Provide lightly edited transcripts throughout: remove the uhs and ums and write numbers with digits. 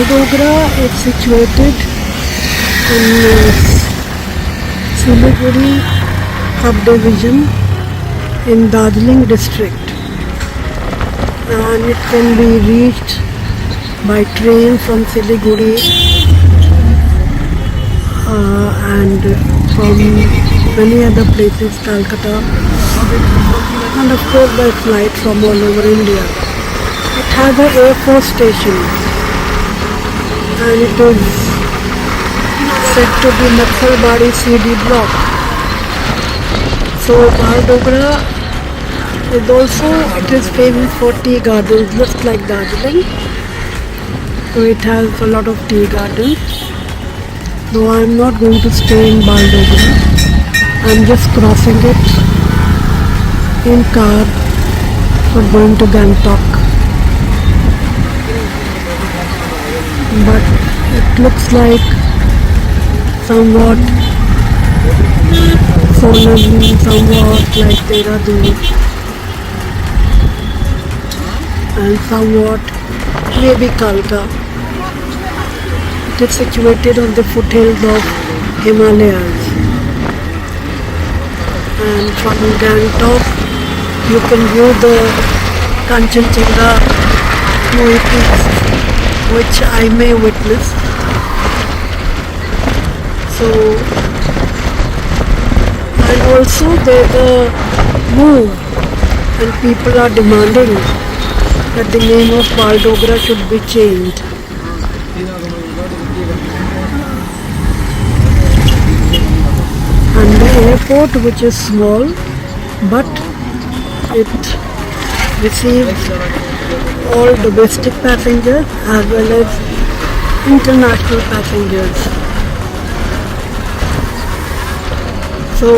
Baldogra is situated in Siliguri subdivision in Darjeeling district, and it can be reached by train from Siliguri and from many other places, Calcutta, and of course by flight from all over India. It has an Air Force station, and it is said to be Naxalbari CD block. So Baldogra it is famous for tea gardens, just like Darjeeling. So it has a lot of tea gardens. Though I am not going to stay in Baldogra, I am just crossing it in car for going to Gangtok. But it looks like somewhat solemn, somewhat like Dehradun, and somewhat maybe Kalka. It is situated on the foothills of Himalayas, and from Gangtok you can view the Kanchenjunga snowy peaks, which I may witness. So, and also there's a move, and people are demanding that the name of Baldogra should be changed. And the airport, which is small, but it receives all domestic passengers as well as international passengers. So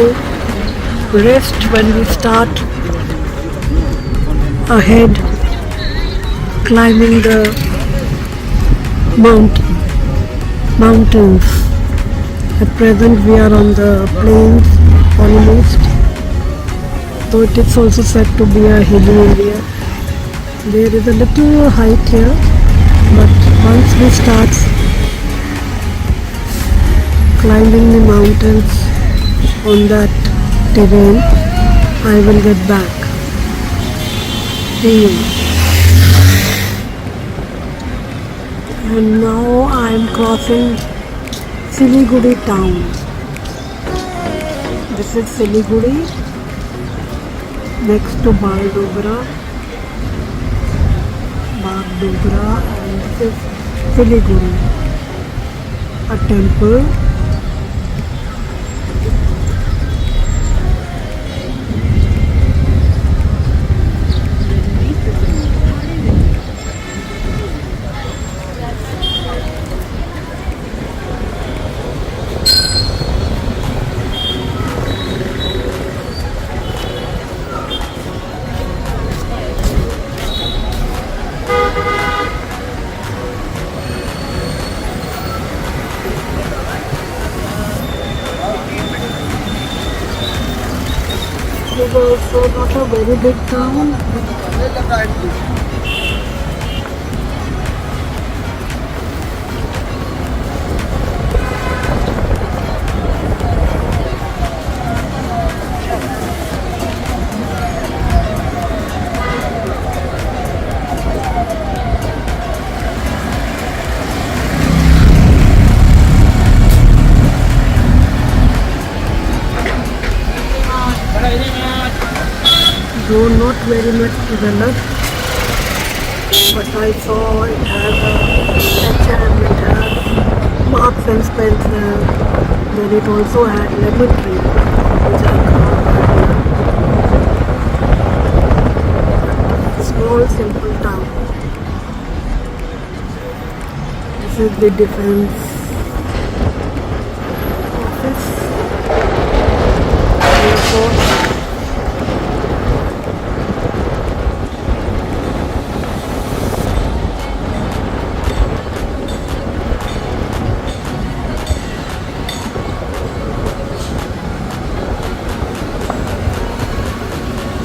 rest when we start ahead climbing the mountains. At present we are on the plains almost, though it is also said to be a hilly area. There is a little height here, but once we start climbing the mountains on that terrain, I will get back to you. And now I am crossing Siliguri town. This is Siliguri, next to Baldogra, and this is Siliguri, a temple. It is also not a very big town. Though not very much developed, but I saw it has a H&M, it has Marks and Spencer, then it also had Lemon Tree, which I call a small simple town. This is the defense office, airport.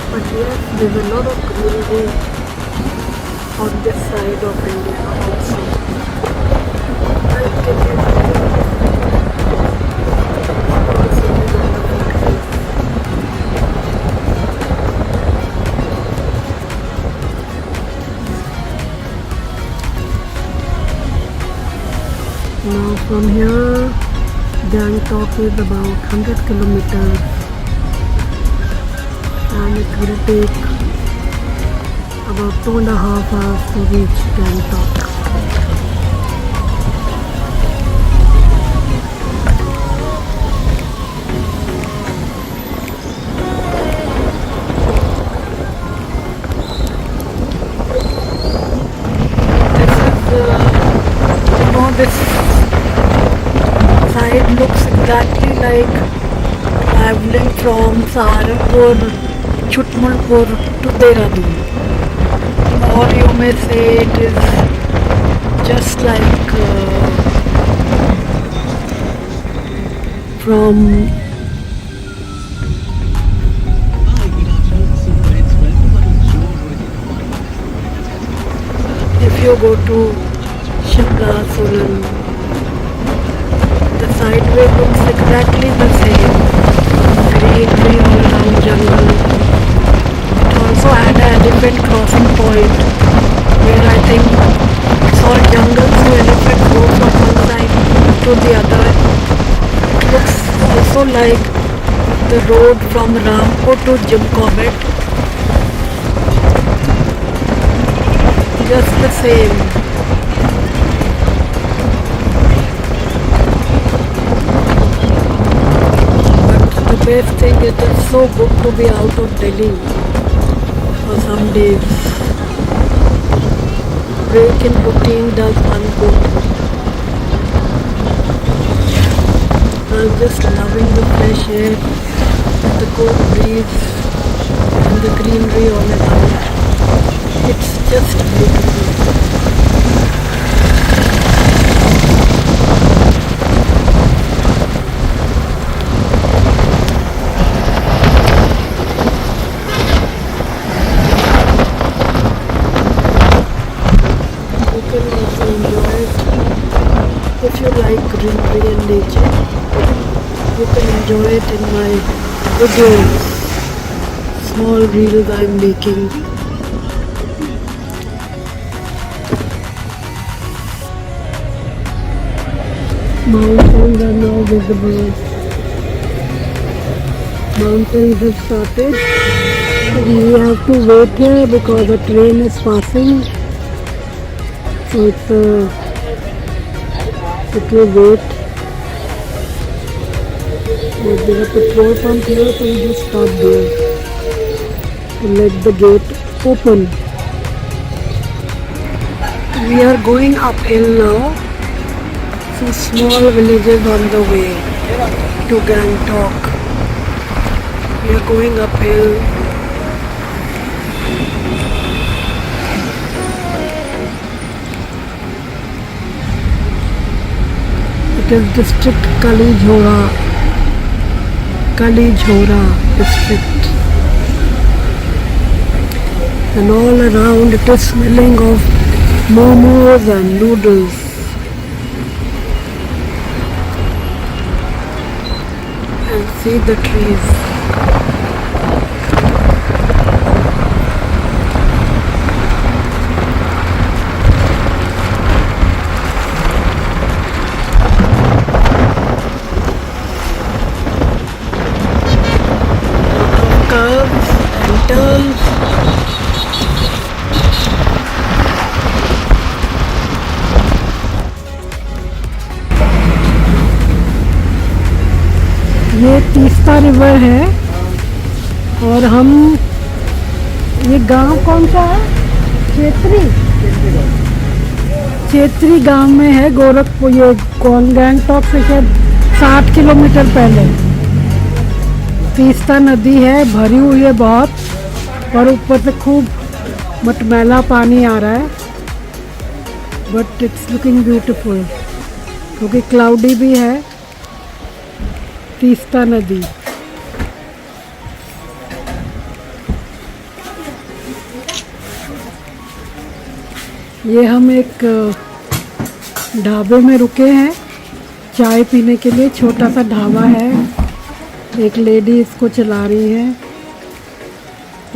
But yes, there's a lot of greenery on this side of India also. Now from here, Gangtok is about 100 kilometers and it will take about 2.5 hours to reach Gangtok. This side looks exactly like traveling from Saharanpur, Chutmalpur to Dehradun, or you may say it is just like from if you go to Shimla, Solan, the sideway looks exactly the same. Greenery all around jungle. It also had an elephant crossing point where I think it's all jungle, so elephant go from one side to the other. It looks also like the road from Rampur to Jim Corbett. Just the same. The best thing is it's so good to be out of Delhi for some days. Break in routine does one good. I'm just loving the fresh air, the cool breeze and the greenery all around. It's just beautiful. If you like greenery and nature, you can enjoy it in my videos, small reels I'm making. Mountains are now visible. Mountains have started. We have to wait here because the train is passing. So it will wait. But there is a petrol pump here, so we just stop there to let the gate open. We are going uphill now. Some small villages on the way to Gangtok. We are going uphill. It is district Kali-Jhora district, and all around it is smelling of momos and noodles. And see the trees. ये Teesta river है और हम ये गांव कौन सा है? चेत्री गांव में है गोरखपुर। ये गैंगटॉक से शायद 60 किलोमीटर पहले तीस्ता नदी है, भरी हुई है बहुत और ऊपर से खूब मटमैला पानी आ रहा है, बट इट्स लुकिंग ब्यूटीफुल क्योंकि क्लाउडी भी है। तीस्ता नदी ये हम एक ढाबे में रुके हैं चाय पीने के लिए। छोटा सा ढाबा है, एक लेडी इसको चला रही है।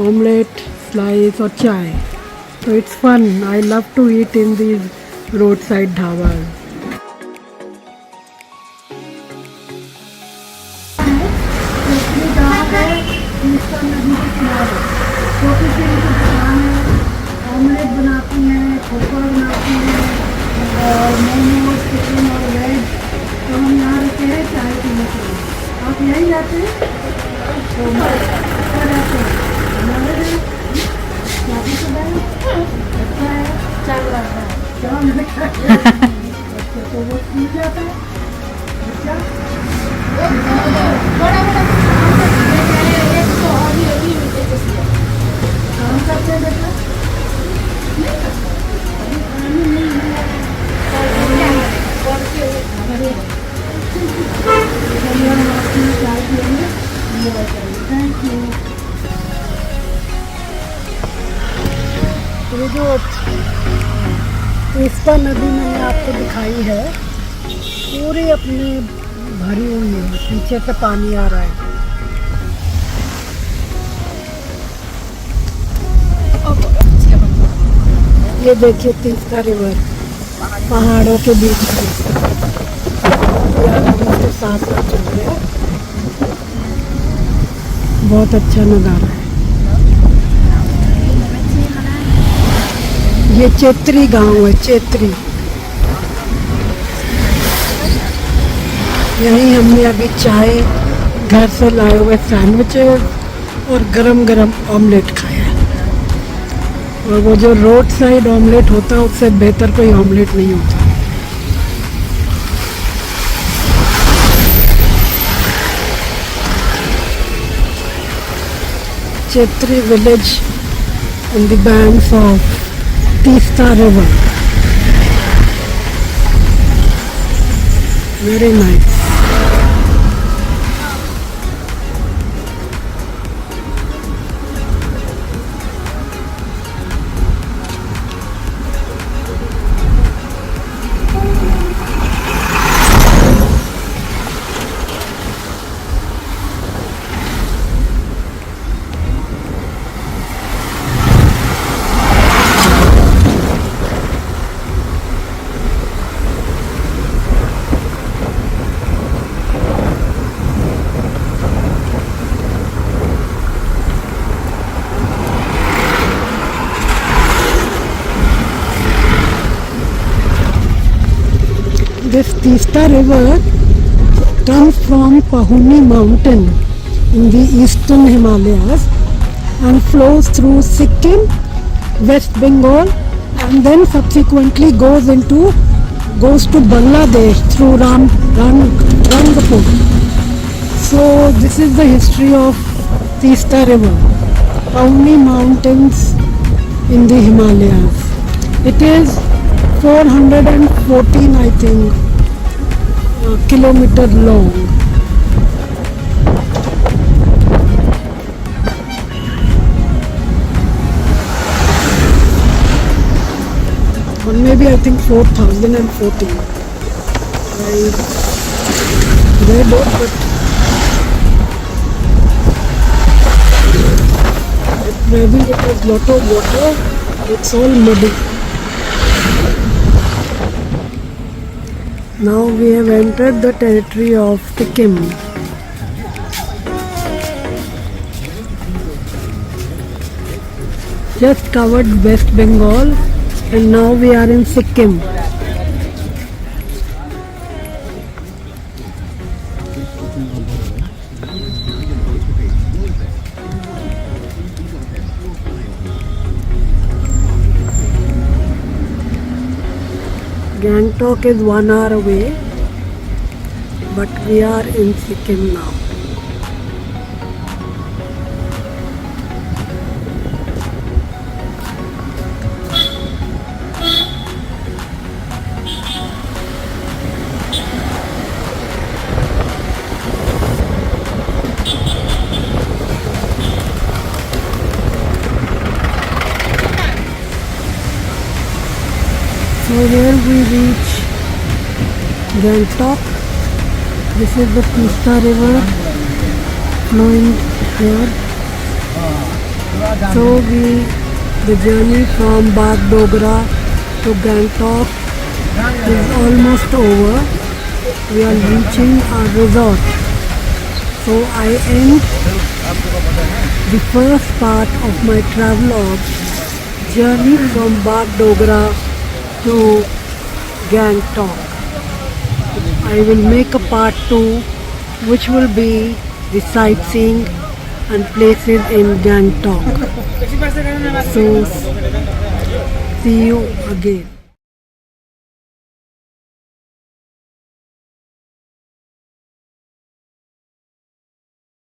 ऑमलेट, स्लाइस और चाय। तो it's fun. I love to eat in these road side dhaba. छोटी सी दुकान है, ऑमलेट बनाती हैं, खोखा बनाती हैं और मोमोज, चिकन और वेज। तो हम यहाँ रुके हैं चाय पीने के लिए। आप यहीं रहते हैं? तो क्या रहते हैं? शादीशुदा है? अच्छा है? चल रहा है। अच्छा, तो वो मिल जाता है? अच्छा, काम करते हैं बेटा? ये जो तीस्ता नदी मैंने आपको दिखाई है पूरी अपनी भरी हुई है, पीछे से पानी आ रहा है। ये देखिए तीस्ता रिवर पहाड़ों के बीच में साथ साथ चल रहे हैं। बहुत अच्छा नज़ारा है। ये चेत्री गांव है, चेत्री। यहीं हमने अभी चाय, घर से लाए हुए सैंडविचेस और गरम गरम ऑमलेट खाया है। और वो जो रोड साइड ऑमलेट होता है उससे बेहतर कोई ऑमलेट नहीं होता। Chhetri village on the banks of Teesta River. Very nice. This Teesta River comes from Pahuni Mountain in the eastern Himalayas and flows through Sikkim, West Bengal, and then subsequently goes to Bangladesh through Rangpur. So this is the history of Teesta River, Pahuni Mountains in the Himalayas. It is 414, I think, kilometer long. Or maybe I think 4014. I read it, but maybe it was lot of water. It's all muddy. Now we have entered the territory of Sikkim. Just covered West Bengal and now we are in Sikkim. Gangtok is 1 hour away, but we are in Sikkim now. So here we reach Gangtok. This is the Tista River flowing here. So the journey from Bagdogra to Gangtok is almost over. We are reaching our resort. So I end the first part of my travelogue journey from Bagdogra to Gangtok. I will make a part 2 which will be the sightseeing and places in Gangtok. So see you again.